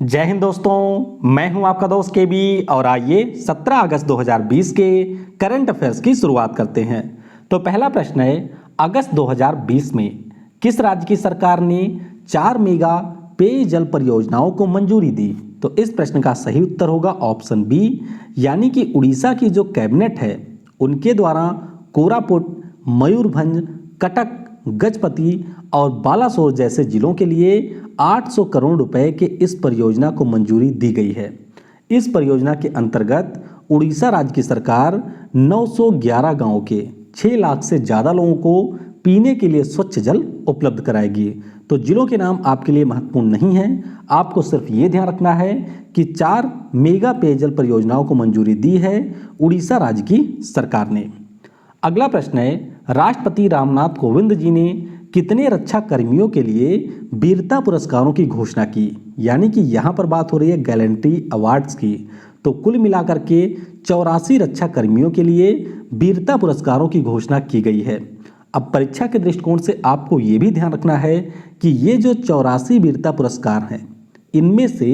जय हिंद दोस्तों, मैं हूं आपका दोस्त केबी और आइए 17 अगस्त 2020 के करंट अफेयर्स की शुरुआत करते हैं। तो पहला प्रश्न है, अगस्त 2020 में किस राज्य की सरकार ने 4 मेगा पेयजल परियोजनाओं को मंजूरी दी? तो इस प्रश्न का सही उत्तर होगा ऑप्शन बी, यानी कि उड़ीसा की जो कैबिनेट है उनके द्वारा कोरापुट, मयूरभंज, कटक, गजपति और बालासोर जैसे जिलों के लिए 800 करोड़ रुपए के इस परियोजना को मंजूरी दी गई है। इस परियोजना के अंतर्गत उड़ीसा राज्य की सरकार 911 गांवों के 6 लाख से ज़्यादा लोगों को पीने के लिए स्वच्छ जल उपलब्ध कराएगी। तो जिलों के नाम आपके लिए महत्वपूर्ण नहीं है, आपको सिर्फ ये ध्यान रखना है कि 4 मेगा पेयजल परियोजनाओं को मंजूरी दी है उड़ीसा राज्य की सरकार ने। अगला प्रश्न है, राष्ट्रपति रामनाथ कोविंद जी ने कितने रक्षा कर्मियों के लिए वीरता पुरस्कारों की घोषणा की? यानी कि यहाँ पर बात हो रही है गैलेंट्री अवार्ड्स की। तो कुल मिलाकर के 84 रक्षा कर्मियों के लिए वीरता पुरस्कारों की घोषणा की गई है। अब परीक्षा के दृष्टिकोण से आपको ये भी ध्यान रखना है कि ये जो 84 वीरता पुरस्कार हैं इनमें से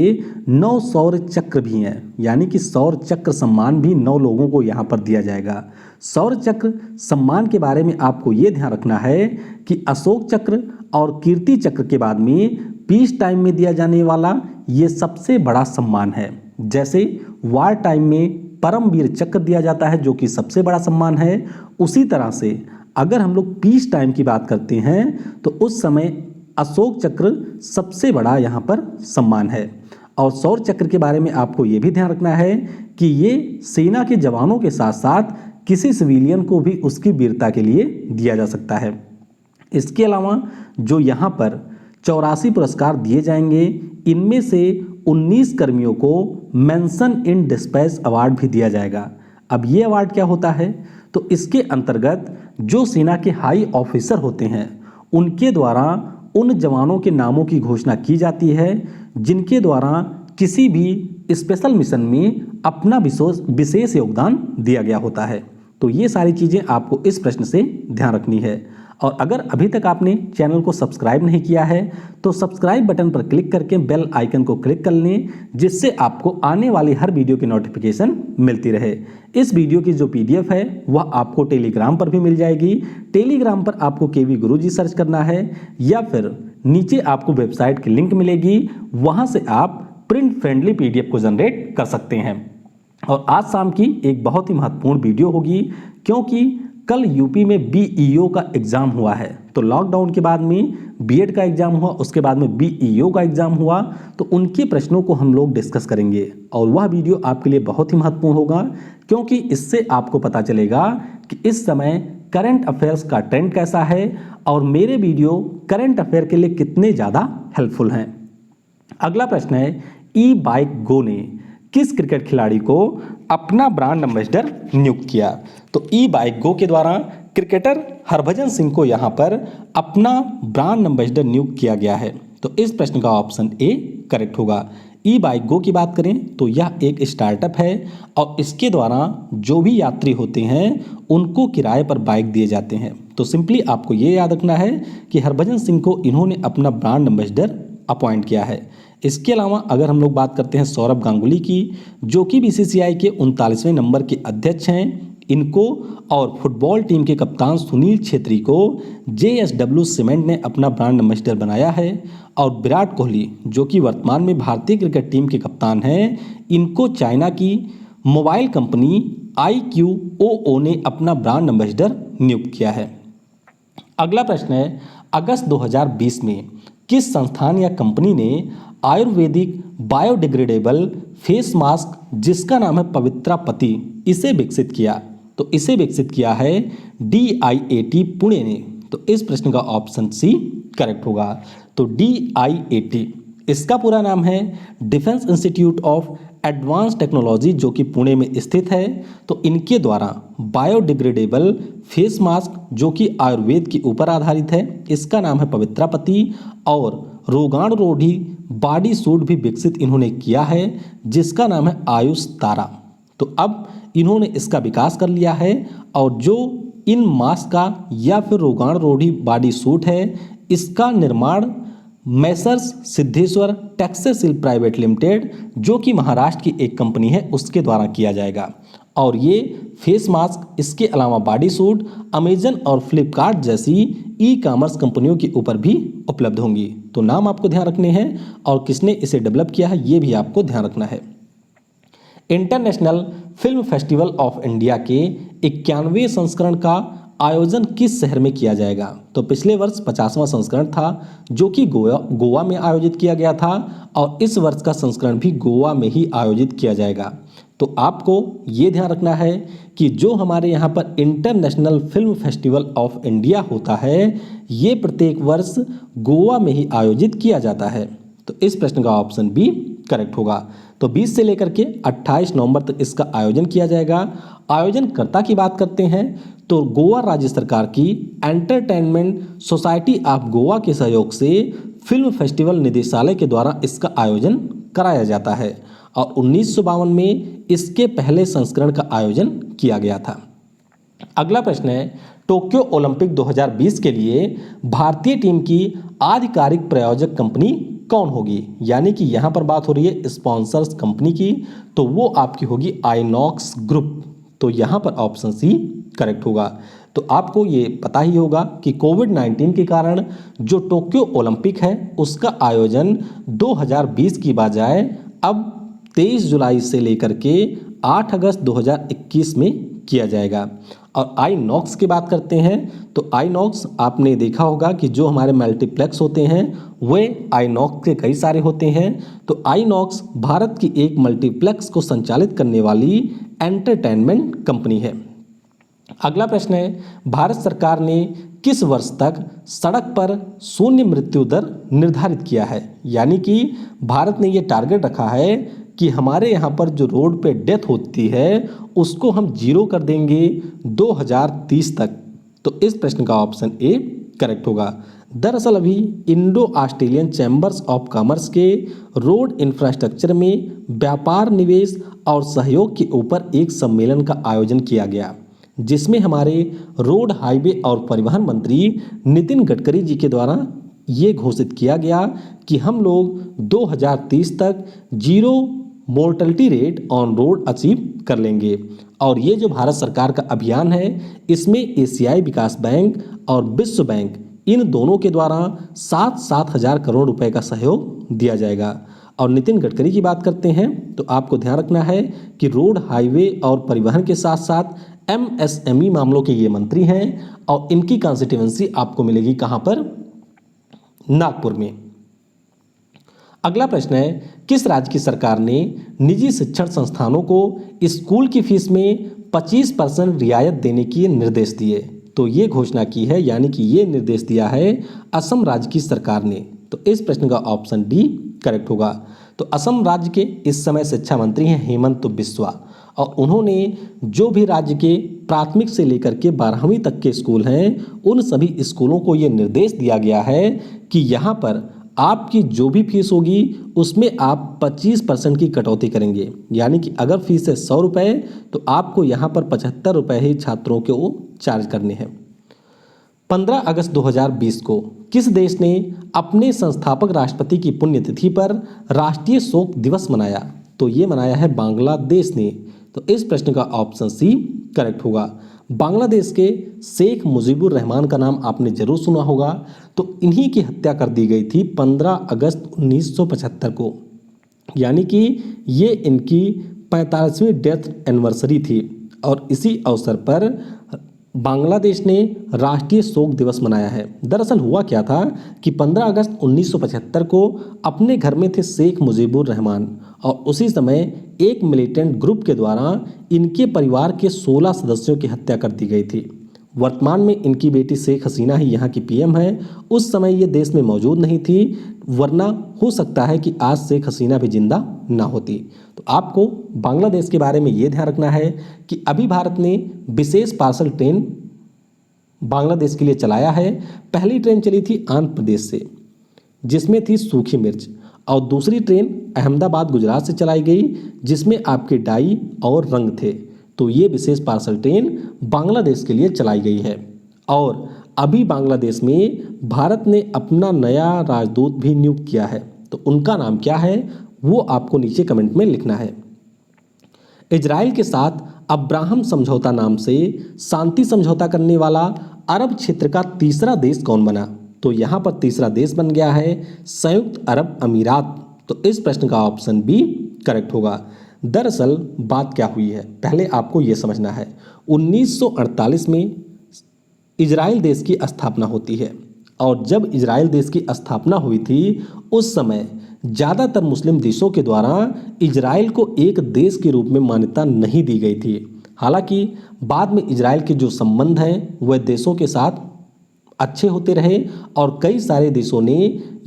9 शौर्य चक्र भी हैं, यानी कि शौर्य चक्र सम्मान भी 9 लोगों को यहाँ पर दिया जाएगा। शौर्य चक्र सम्मान के बारे में आपको ये ध्यान रखना है कि अशोक चक्र और कीर्ति चक्र के बाद में पीस टाइम में दिया जाने वाला ये सबसे बड़ा सम्मान है। जैसे वार टाइम में परमवीर चक्र दिया जाता है जो कि सबसे बड़ा सम्मान है, उसी तरह से अगर हम लोग पीस टाइम की बात करते हैं तो उस समय अशोक चक्र सबसे बड़ा यहाँ पर सम्मान है। और शौर्य चक्र के बारे में आपको ये भी ध्यान रखना है कि ये सेना के जवानों के साथ साथ किसी सिविलियन को भी उसकी वीरता के लिए दिया जा सकता है। इसके अलावा जो यहाँ पर 84 पुरस्कार दिए जाएंगे इनमें से 19 कर्मियों को मेंशन इन डिस्पैच अवार्ड भी दिया जाएगा। अब ये अवार्ड क्या होता है? तो इसके अंतर्गत जो सेना के हाई ऑफिसर होते हैं उनके द्वारा उन जवानों के नामों की घोषणा की जाती है जिनके द्वारा किसी भी स्पेशल मिशन में अपना विशेष योगदान दिया गया होता है। तो ये सारी चीज़ें आपको इस प्रश्न से ध्यान रखनी है। और अगर अभी तक आपने चैनल को सब्सक्राइब नहीं किया है तो सब्सक्राइब बटन पर क्लिक करके बेल आइकन को क्लिक कर लें, जिससे आपको आने वाली हर वीडियो की नोटिफिकेशन मिलती रहे। इस वीडियो की जो पीडीएफ है वह आपको टेलीग्राम पर भी मिल जाएगी। टेलीग्राम पर आपको केवी गुरुजी सर्च करना है या फिर नीचे आपको वेबसाइट की लिंक मिलेगी, वहाँ से आप प्रिंट फ्रेंडली पीडीएफ को जनरेट कर सकते हैं। और आज शाम की एक बहुत ही महत्वपूर्ण वीडियो होगी क्योंकि कल यूपी में बीईओ का एग्ज़ाम हुआ है। तो लॉकडाउन के बाद में बीएड का एग्ज़ाम हुआ, उसके बाद में बीईओ का एग्ज़ाम हुआ, तो उनके प्रश्नों को हम लोग डिस्कस करेंगे। और वह वीडियो आपके लिए बहुत ही महत्वपूर्ण होगा क्योंकि इससे आपको पता चलेगा कि इस समय करंट अफेयर्स का ट्रेंड कैसा है और मेरे वीडियो करंट अफेयर के लिए कितने ज़्यादा हेल्पफुल हैं। अगला प्रश्न है, ई बाइक गो ने किस क्रिकेट खिलाड़ी को अपना ब्रांड एम्बेसडर नियुक्त किया? तो ई बाइक गो के द्वारा क्रिकेटर हरभजन सिंह को यहाँ पर अपना ब्रांड एम्बेसडर नियुक्त किया गया है। तो इस प्रश्न का ऑप्शन ए करेक्ट होगा। ई बाइक गो की बात करें तो यह एक स्टार्टअप है और इसके द्वारा जो भी यात्री होते हैं उनको किराए पर बाइक दिए जाते हैं। तो सिंपली आपको ये याद रखना है कि हरभजन सिंह को इन्होंने अपना ब्रांड एम्बेसडर अपॉइंट किया है। इसके अलावा अगर हम लोग बात करते हैं सौरभ गांगुली की, जो कि बीसीसीआई के 39वें नंबर के अध्यक्ष हैं, इनको और फुटबॉल टीम के कप्तान सुनील छेत्री को जेएसडब्ल्यू सीमेंट ने अपना ब्रांड एम्बेसडर बनाया है। और विराट कोहली जो कि वर्तमान में भारतीय क्रिकेट टीम के कप्तान हैं, इनको चाइना की मोबाइल कंपनी IQOO ने अपना ब्रांड एम्बेसडर नियुक्त किया है। अगला प्रश्न है, अगस्त 2020 में किस संस्थान या कंपनी ने आयुर्वेदिक बायोडिग्रेडेबल फेस मास्क जिसका नाम है पवित्रा पति इसे विकसित किया? तो इसे विकसित किया है DIAT पुणे ने। तो इस प्रश्न का ऑप्शन सी करेक्ट होगा। तो DIAT इसका पूरा नाम है defence institute of advance technology, जो कि पुणे में स्थित है। तो इनके द्वारा बायोडिग्रेडेबल फेस मास्क जो कि आयुर्वेद के ऊपर आधारित है, इसका नाम है पवित्रा पति। और रोगाणुरोधी बॉडी सूट भी विकसित इन्होंने किया है जिसका नाम है आयुष तारा। तो अब इन्होंने इसका विकास कर लिया है और जो इन मास्क का या फिर रोगाणुरोधी बॉडी सूट है इसका निर्माण Messrs Siddheshwar textile private limited, जो कि महाराष्ट्र की एक कंपनी है, उसके द्वारा किया जाएगा। और ये फेस मास्क, इसके अलावा बॉडी सूट अमेजन और फ्लिपकार्ट जैसी ई कॉमर्स कंपनियों के ऊपर भी उपलब्ध होंगी। तो नाम आपको ध्यान रखने हैं और किसने इसे डेवलप किया है ये भी आपको ध्यान रखना है। International film festival of India के 91वें संस्करण का आयोजन किस शहर में किया जाएगा? तो पिछले वर्ष 50वां संस्करण था, जो कि गोवा में आयोजित किया गया था, और इस वर्ष का संस्करण भी गोवा में ही आयोजित किया जाएगा। तो आपको ये ध्यान रखना है कि जो हमारे यहाँ पर international film festival of India होता है, ये प्रत्येक वर्ष गोवा में ही आयोजित किया जाता है। तो इस प्रश्न का ऑप्शन बी करेक्ट होगा। तो 20 से लेकर के 28 नवंबर तक इसका आयोजन किया जाएगा। आयोजनकर्ता की बात करते हैं तो गोवा राज्य सरकार की एंटरटेनमेंट सोसाइटी ऑफ गोवा के सहयोग से फिल्म फेस्टिवल निदेशालय के द्वारा इसका आयोजन कराया जाता है, और 1952 में इसके पहले संस्करण का आयोजन किया गया था। अगला प्रश्न है, टोक्यो ओलंपिक 2020 के लिए भारतीय टीम की आधिकारिक प्रायोजक कंपनी कौन होगी? यानी कि यहाँ पर बात हो रही है स्पॉन्सर्स कंपनी की, तो वो आपकी होगी आइनॉक्स ग्रुप। तो यहाँ पर ऑप्शन सी करेक्ट होगा। तो आपको ये पता ही होगा कि कोविड-19 के कारण जो टोक्यो ओलंपिक है उसका आयोजन 2020 की बजाय अब 23 जुलाई से लेकर के 8 अगस्त 2021 में किया जाएगा। और आईनॉक्स की बात करते हैं तो आईनॉक्स आपने देखा होगा कि जो हमारे मल्टीप्लेक्स होते हैं वे आईनॉक्स के कई सारे होते हैं। तो आईनॉक्स भारत की एक मल्टीप्लेक्स को संचालित करने वाली एंटरटेनमेंट कंपनी है। अगला प्रश्न है, भारत सरकार ने किस वर्ष तक सड़क पर शून्य मृत्यु दर निर्धारित किया है? यानी कि भारत ने ये टारगेट रखा है कि हमारे यहाँ पर जो रोड पे डेथ होती है उसको हम जीरो कर देंगे 2030 तक। तो इस प्रश्न का ऑप्शन ए करेक्ट होगा। दरअसल अभी Indo Australian chambers of commerce के रोड इंफ्रास्ट्रक्चर में व्यापार, निवेश और सहयोग के ऊपर एक सम्मेलन का आयोजन किया गया, जिसमें हमारे रोड, हाईवे और परिवहन मंत्री नितिन गडकरी जी के द्वारा ये घोषित किया गया कि हम लोग 2030 तक zero mortality rate on road achieve कर लेंगे। और ये जो भारत सरकार का अभियान है इसमें एशियाई विकास बैंक और विश्व बैंक इन दोनों के द्वारा 7-7 हज़ार करोड़ रुपए का सहयोग दिया जाएगा। और नितिन गडकरी की बात करते हैं तो आपको ध्यान रखना है कि रोड, हाईवे और परिवहन के साथ साथ MSME मामलों के ये मंत्री हैं, और इनकी कॉन्स्टिट्यूएंसी आपको मिलेगी कहाँ पर? नागपुर में। अगला प्रश्न है, किस राज्य की सरकार ने निजी शिक्षण संस्थानों को स्कूल की फीस में 25% रियायत देने के निर्देश दिए? तो ये घोषणा की है, यानी कि ये निर्देश दिया है असम राज्य की सरकार ने। तो इस प्रश्न का ऑप्शन डी करेक्ट होगा। तो असम राज्य के इस समय शिक्षा मंत्री हैं हेमंत बिस्वा, और उन्होंने जो भी राज्य के प्राथमिक से लेकर के 12वीं तक के स्कूल हैं उन सभी स्कूलों को ये निर्देश दिया गया है कि यहाँ पर आपकी जो भी फीस होगी उसमें आप 25% की कटौती करेंगे। यानी कि अगर फीस है 100 रुपये तो आपको यहाँ पर 75 रुपये ही छात्रों को चार्ज करने हैं। 15 अगस्त 2020 को किस देश ने अपने संस्थापक राष्ट्रपति की पुण्यतिथि पर राष्ट्रीय शोक दिवस मनाया? तो ये मनाया है बांग्लादेश ने। तो इस प्रश्न का ऑप्शन सी करेक्ट होगा। बांग्लादेश के शेख मुजीबुर रहमान का नाम आपने जरूर सुना होगा। तो इन्हीं की हत्या कर दी गई थी 15 अगस्त 1975 को, यानी कि ये इनकी 45वीं डेथ एनिवर्सरी थी। और इसी अवसर पर बांग्लादेश ने राष्ट्रीय शोक दिवस मनाया है। दरअसल हुआ क्या था कि 15 अगस्त 1975 को अपने घर में थे शेख मुजीबुर रहमान, और उसी समय एक मिलिटेंट ग्रुप के द्वारा इनके परिवार के 16 सदस्यों की हत्या कर दी गई थी। वर्तमान में इनकी बेटी शेख हसीना ही यहाँ की PM है। उस समय ये देश में मौजूद नहीं थी, वरना हो सकता है कि आज शेख हसीना भी जिंदा ना होती। तो आपको बांग्लादेश के बारे में ये ध्यान रखना है कि अभी भारत ने विशेष पार्सल ट्रेन बांग्लादेश के लिए चलाया है। पहली ट्रेन चली थी आंध्र प्रदेश से, जिसमें थी सूखी मिर्च, और दूसरी ट्रेन अहमदाबाद गुजरात से चलाई गई, जिसमें आपके डाई और रंग थे। तो ये विशेष पार्सल ट्रेन बांग्लादेश के लिए चलाई गई है। और अभी बांग्लादेश में भारत ने अपना नया राजदूत भी नियुक्त किया है, तो उनका नाम क्या है वो आपको नीचे कमेंट में लिखना है। इजराइल के साथ अब्राहम समझौता नाम से शांति समझौता करने वाला अरब क्षेत्र का तीसरा देश कौन बना? तो यहाँ पर तीसरा देश बन गया है संयुक्त अरब अमीरात। तो इस प्रश्न का ऑप्शन बी करेक्ट होगा। दरअसल बात क्या हुई है पहले आपको ये समझना है। 1948 में इजराइल देश की स्थापना होती है और जब इजराइल देश की स्थापना हुई थी उस समय ज़्यादातर मुस्लिम देशों के द्वारा इजराइल को एक देश के रूप में मान्यता नहीं दी गई थी। हालांकि बाद में इजराइल के जो संबंध हैं वह देशों के साथ अच्छे होते रहे और कई सारे देशों ने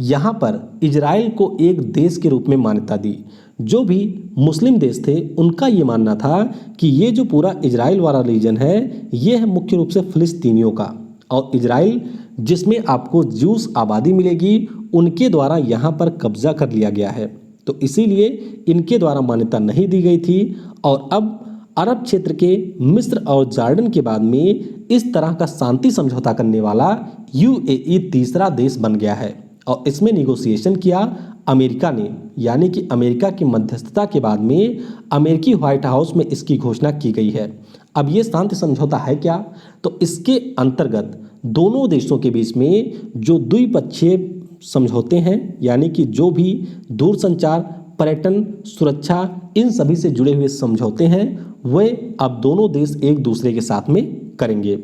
यहाँ पर इजराइल को एक देश के रूप में मान्यता दी। जो भी मुस्लिम देश थे उनका ये मानना था कि ये जो पूरा इजराइल वाला रीजन है ये है मुख्य रूप से फिलिस्तीनियों का, और इजराइल जिसमें आपको ज्यूस आबादी मिलेगी उनके द्वारा यहाँ पर कब्जा कर लिया गया है। तो इसीलिए इनके द्वारा मान्यता नहीं दी गई थी और अब अरब क्षेत्र के मिस्र और जॉर्डन के बाद में इस तरह का शांति समझौता करने वाला यूएई तीसरा देश बन गया है और इसमें निगोशिएशन किया अमेरिका ने, यानी कि अमेरिका की मध्यस्थता के बाद में अमेरिकी व्हाइट हाउस में इसकी घोषणा की गई है। अब ये शांति समझौता है क्या? तो इसके अंतर्गत दोनों देशों के बीच में जो द्विपक्षीय समझौते हैं, यानी कि जो भी दूरसंचार, पर्यटन, सुरक्षा, इन सभी से जुड़े हुए समझौते हैं वे अब दोनों देश एक दूसरे के साथ में करेंगे।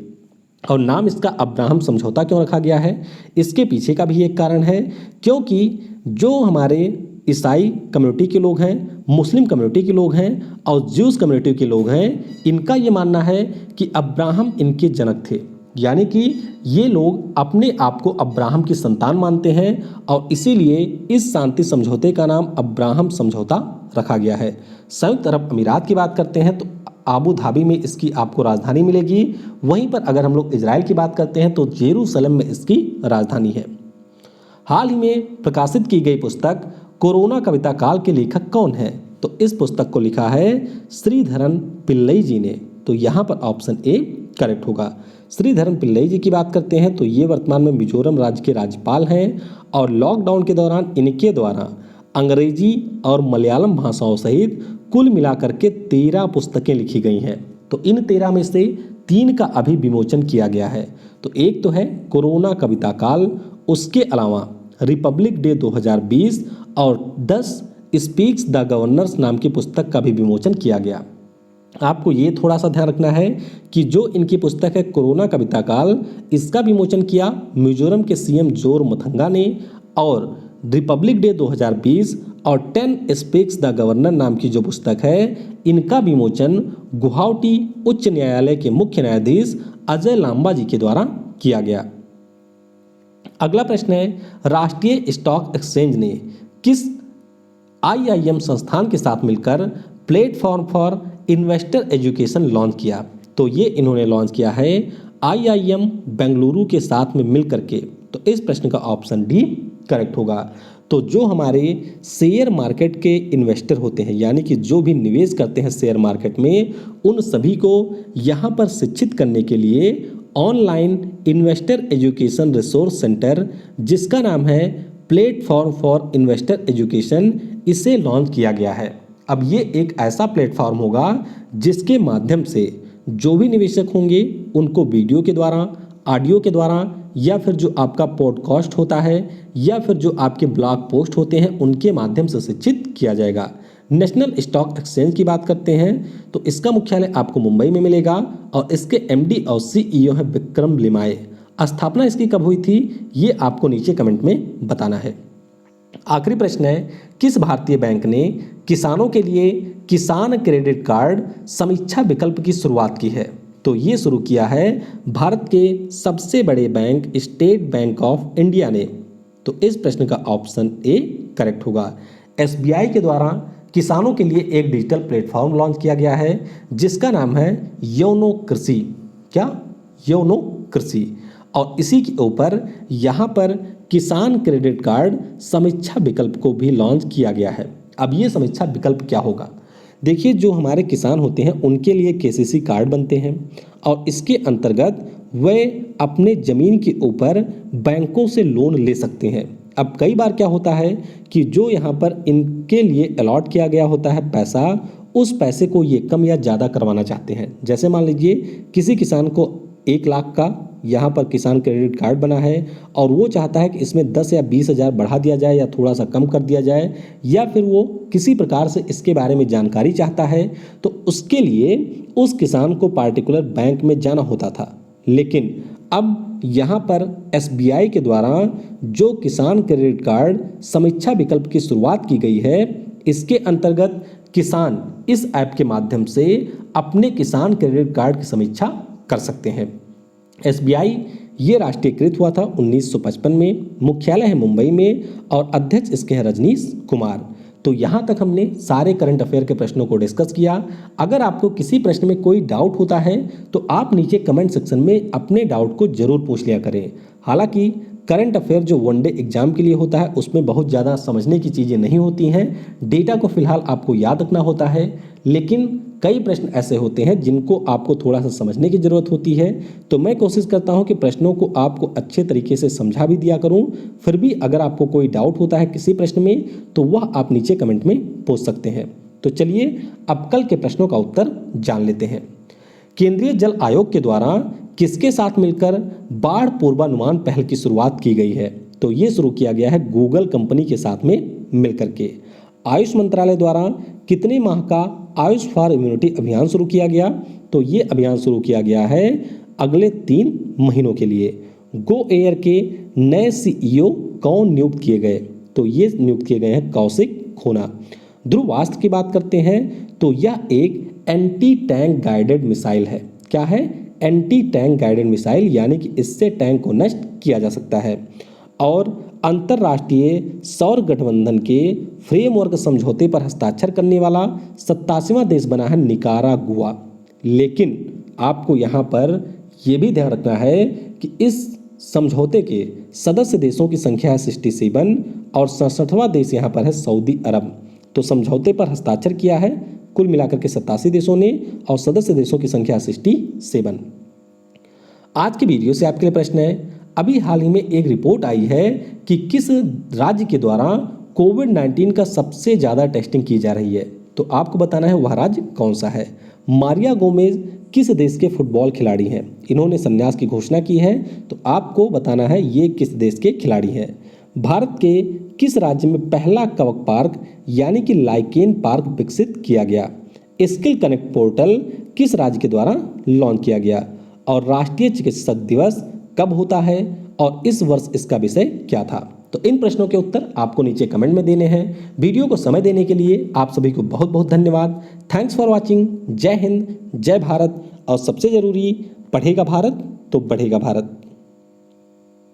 और नाम इसका अब्राहम समझौता क्यों रखा गया है? इसके पीछे का भी एक कारण है, क्योंकि जो हमारे ईसाई कम्युनिटी के लोग हैं, मुस्लिम कम्युनिटी के लोग हैं और ज्यूस कम्युनिटी के लोग हैं, इनका ये मानना है कि अब्राहम इनके जनक थे, यानी कि ये लोग अपने आप को अब्राहम की संतान मानते हैं और इसीलिए इस शांति समझौते का नाम अब्राहम समझौता रखा गया है। संयुक्त अरब अमीरात की बात करते हैं तो आबू धाबी में इसकी आपको राजधानी मिलेगी। वहीं पर अगर हम लोग इजराइल की बात करते हैं तो जेरूसलम में इसकी राजधानी है। हाल ही में प्रकाशित की गई पुस्तक कोरोना कविता काल के लेखक कौन है? तो इस पुस्तक को लिखा है श्रीधरन पिल्लई जी ने। तो यहाँ पर ऑप्शन ए करेक्ट होगा। श्रीधरन पिल्लई जी की बात करते हैं तो ये वर्तमान में मिजोरम राज्य के राज्यपाल हैं और लॉकडाउन के दौरान इनके द्वारा अंग्रेजी और मलयालम भाषाओं सहित कुल मिलाकर के 13 पुस्तकें लिखी गई हैं। तो इन 13 में से 3 का अभी विमोचन किया गया है। तो एक तो है कोरोना कविता काल, उसके अलावा रिपब्लिक डे 2020 और 10 स्पीक्स द गवर्नर्स नाम की पुस्तक का भी विमोचन किया गया। आपको ये थोड़ा सा ध्यान रखना है कि जो इनकी पुस्तक है कोरोना कविता काल, इसका विमोचन किया मिजोरम के सीएम जोर मथंगा ने और रिपब्लिक डे 2020 और 10 स्पीक्स द गवर्नर नाम की जो पुस्तक है इनका विमोचन गुवाहाटी उच्च न्यायालय के मुख्य न्यायाधीश अजय लांबा जी के द्वारा किया गया। अगला प्रश्न है, राष्ट्रीय स्टॉक एक्सचेंज ने किस आईआईएम संस्थान के साथ मिलकर platform for investor education launch किया? तो ये इन्होंने लॉन्च किया है आईआईएम बेंगलुरु के साथ में मिल करके। तो इस प्रश्न का ऑप्शन डी करेक्ट होगा। तो जो हमारे शेयर मार्केट के इन्वेस्टर होते हैं, यानी कि जो भी निवेश करते हैं शेयर मार्केट में, उन सभी को यहाँ पर शिक्षित करने के लिए online investor education resource centre, जिसका नाम है प्लेटफॉर्म फॉर इन्वेस्टर एजुकेशन, इसे लॉन्च किया गया है। अब ये एक ऐसा प्लेटफॉर्म होगा जिसके माध्यम से जो भी निवेशक होंगे उनको वीडियो के द्वारा, ऑडियो के द्वारा, या फिर जो आपका पॉडकास्ट होता है या फिर जो आपके ब्लॉग पोस्ट होते हैं उनके माध्यम से शिक्षित किया जाएगा। नेशनल स्टॉक एक्सचेंज की बात करते हैं तो इसका मुख्यालय आपको मुंबई में मिलेगा और इसके एमडी और सीईओ है विक्रम लिमाये। स्थापना इसकी कब हुई थी ये आपको नीचे कमेंट में बताना है। आखिरी प्रश्न है, किस भारतीय बैंक ने किसानों के लिए किसान क्रेडिट कार्ड समीक्षा विकल्प की शुरुआत की है? तो ये शुरू किया है भारत के सबसे बड़े bank state bank of India ने। तो इस प्रश्न का ऑप्शन ए करेक्ट होगा। एसबीआई के द्वारा किसानों के लिए एक डिजिटल प्लेटफॉर्म लॉन्च किया गया है जिसका नाम है योनो कृषि। क्या? योनो कृषि। और इसी के ऊपर यहाँ पर किसान क्रेडिट कार्ड समीक्षा विकल्प को भी लॉन्च किया गया है। अब ये समीक्षा विकल्प क्या होगा? देखिए, जो हमारे किसान होते हैं उनके लिए केसीसी कार्ड बनते हैं और इसके अंतर्गत वे अपने ज़मीन के ऊपर बैंकों से लोन ले सकते हैं। अब कई बार क्या होता है कि जो यहाँ पर इनके लिए अलॉट किया गया होता है पैसा, उस पैसे को ये कम या ज़्यादा करवाना चाहते हैं। जैसे मान लीजिए किसी किसान को 1 लाख का यहाँ पर किसान क्रेडिट कार्ड बना है और वो चाहता है कि इसमें 10 या 20 हज़ार बढ़ा दिया जाए या थोड़ा सा कम कर दिया जाए, या फिर वो किसी प्रकार से इसके बारे में जानकारी चाहता है, तो उसके लिए उस किसान को पार्टिकुलर बैंक में जाना होता था। लेकिन अब यहाँ पर SBI के द्वारा जो किसान क्रेडिट कार्ड समीक्षा विकल्प की शुरुआत की गई है, इसके अंतर्गत किसान इस ऐप के माध्यम से अपने किसान क्रेडिट कार्ड की समीक्षा कर सकते हैं। SBI ये राष्ट्रीयकृत हुआ था 1955 में, मुख्यालय है मुंबई में और अध्यक्ष इसके हैं रजनीश कुमार। तो यहाँ तक हमने सारे करंट अफेयर के प्रश्नों को डिस्कस किया। अगर आपको किसी प्रश्न में कोई डाउट होता है तो आप नीचे कमेंट सेक्शन में अपने डाउट को जरूर पूछ लिया करें। हालांकि करंट अफेयर जो वनडे एग्जाम के लिए होता है उसमें बहुत ज़्यादा समझने की चीज़ें नहीं होती हैं, डेटा को फिलहाल आपको याद रखना होता है, लेकिन कई प्रश्न ऐसे होते हैं जिनको आपको थोड़ा सा समझने की ज़रूरत होती है। तो मैं कोशिश करता हूं कि प्रश्नों को आपको अच्छे तरीके से समझा भी दिया करूं। फिर भी अगर आपको कोई डाउट होता है किसी प्रश्न में तो वह आप नीचे कमेंट में पूछ सकते हैं। तो चलिए अब कल के प्रश्नों का उत्तर जान लेते हैं। केंद्रीय जल आयोग के द्वारा किसके साथ मिलकर बाढ़ पूर्वानुमान पहल की शुरुआत की गई है? तो ये शुरू किया गया है गूगल कंपनी के साथ में मिलकर के। आयुष मंत्रालय द्वारा कितने माह का आयुष फॉर इम्यूनिटी अभियान शुरू किया गया? तो ये अभियान शुरू किया गया है अगले 3 महीनों के लिए। गो एयर के नए CEO कौन नियुक्त किए गए? तो ये नियुक्त किए गए हैं कौशिक खोना। ध्रुवास्त्र की बात करते हैं तो यह एक एंटी टैंक गाइडेड मिसाइल है। क्या है? एंटी टैंक गाइडेड मिसाइल, यानी कि इससे टैंक को नष्ट किया जा सकता है। और अंतर्राष्ट्रीय सौर गठबंधन के फ्रेमवर्क समझौते पर हस्ताक्षर करने वाला 87वां देश बना है निकारागुआ। लेकिन आपको यहाँ पर यह भी ध्यान रखना है कि इस समझौते के सदस्य देशों की संख्या है 67 और 67वां देश यहाँ पर है सऊदी अरब। तो समझौते पर हस्ताक्षर किया है कुल मिलाकर के 87 देशों ने और सदस्य देशों की संख्या 67। आज की वीडियो से आपके लिए प्रश्न है, अभी हाल ही में एक रिपोर्ट आई है कि किस राज्य के द्वारा कोविड-19 का सबसे ज़्यादा टेस्टिंग की जा रही है? तो आपको बताना है वह राज्य कौन सा है। मारिया गोमेज किस देश के फुटबॉल खिलाड़ी हैं? इन्होंने संन्यास की घोषणा की है, तो आपको बताना है ये किस देश के खिलाड़ी हैं। भारत के किस राज्य में पहला कवक पार्क यानी कि लाइकेन पार्क विकसित किया गया? स्किल कनेक्ट पोर्टल किस राज्य के द्वारा लॉन्च किया गया? और राष्ट्रीय चिकित्सक दिवस कब होता है और इस वर्ष इसका विषय क्या था? तो इन प्रश्नों के उत्तर आपको नीचे कमेंट में देने हैं। वीडियो को समय देने के लिए आप सभी को बहुत बहुत धन्यवाद। Thanks for watching. जय हिंद, जय भारत और सबसे जरूरी, पढ़ेगा भारत तो बढ़ेगा भारत।